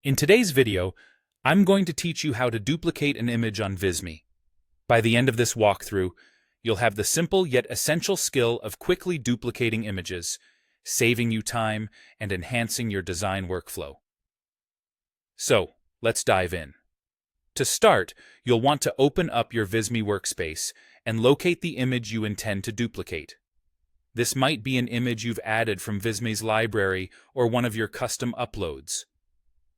In today's video, I'm going to teach you how to duplicate an image on Visme. By the end of this walkthrough, you'll have the simple yet essential skill of quickly duplicating images, saving you time and enhancing your design workflow. So, let's dive in. To start, you'll want to open up your Visme workspace and locate the image you intend to duplicate. This might be an image you've added from Visme's library or one of your custom uploads.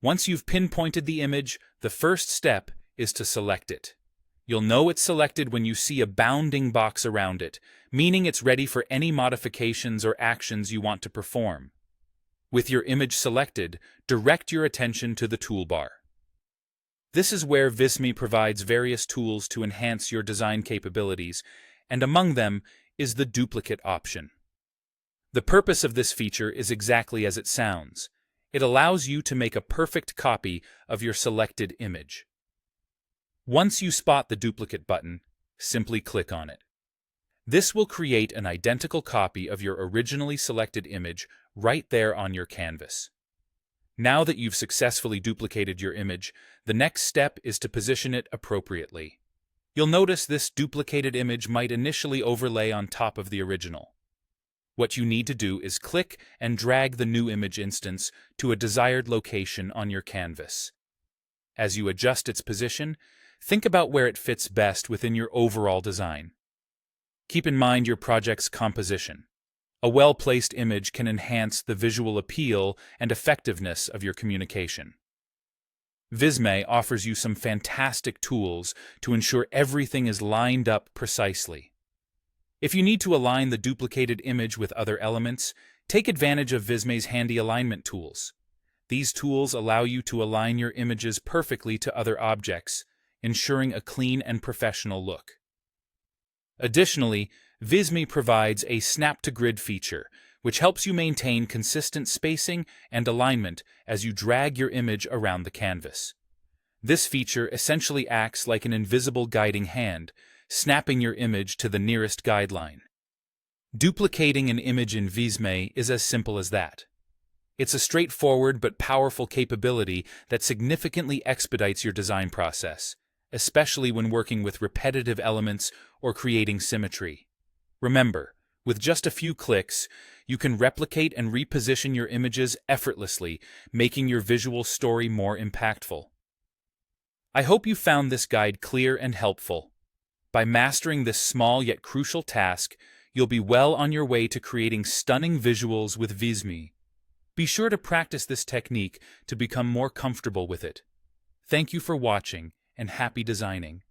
Once you've pinpointed the image, the first step is to select it. You'll know it's selected when you see a bounding box around it, meaning it's ready for any modifications or actions you want to perform. With your image selected, direct your attention to the toolbar. This is where Visme provides various tools to enhance your design capabilities, and among them is the duplicate option. The purpose of this feature is exactly as it sounds. It allows you to make a perfect copy of your selected image. Once you spot the duplicate button, simply click on it. This will create an identical copy of your originally selected image right there on your canvas. Now that you've successfully duplicated your image, the next step is to position it appropriately. You'll notice this duplicated image might initially overlay on top of the original. What you need to do is click and drag the new image instance to a desired location on your canvas. As you adjust its position, think about where it fits best within your overall design. Keep in mind your project's composition. A well-placed image can enhance the visual appeal and effectiveness of your communication. Visme offers you some fantastic tools to ensure everything is lined up precisely. If you need to align the duplicated image with other elements, take advantage of Visme's handy alignment tools. These tools allow you to align your images perfectly to other objects, ensuring a clean and professional look. Additionally, Visme provides a snap-to-grid feature, which helps you maintain consistent spacing and alignment as you drag your image around the canvas. This feature essentially acts like an invisible guiding hand, snapping your image to the nearest guideline. Duplicating an image in Visme is as simple as that. It's a straightforward but powerful capability that significantly expedites your design process, especially when working with repetitive elements or creating symmetry. Remember, with just a few clicks, you can replicate and reposition your images effortlessly, making your visual story more impactful. I hope you found this guide clear and helpful. By mastering this small yet crucial task, you'll be well on your way to creating stunning visuals with Visme. Be sure to practice this technique to become more comfortable with it. Thank you for watching, and happy designing.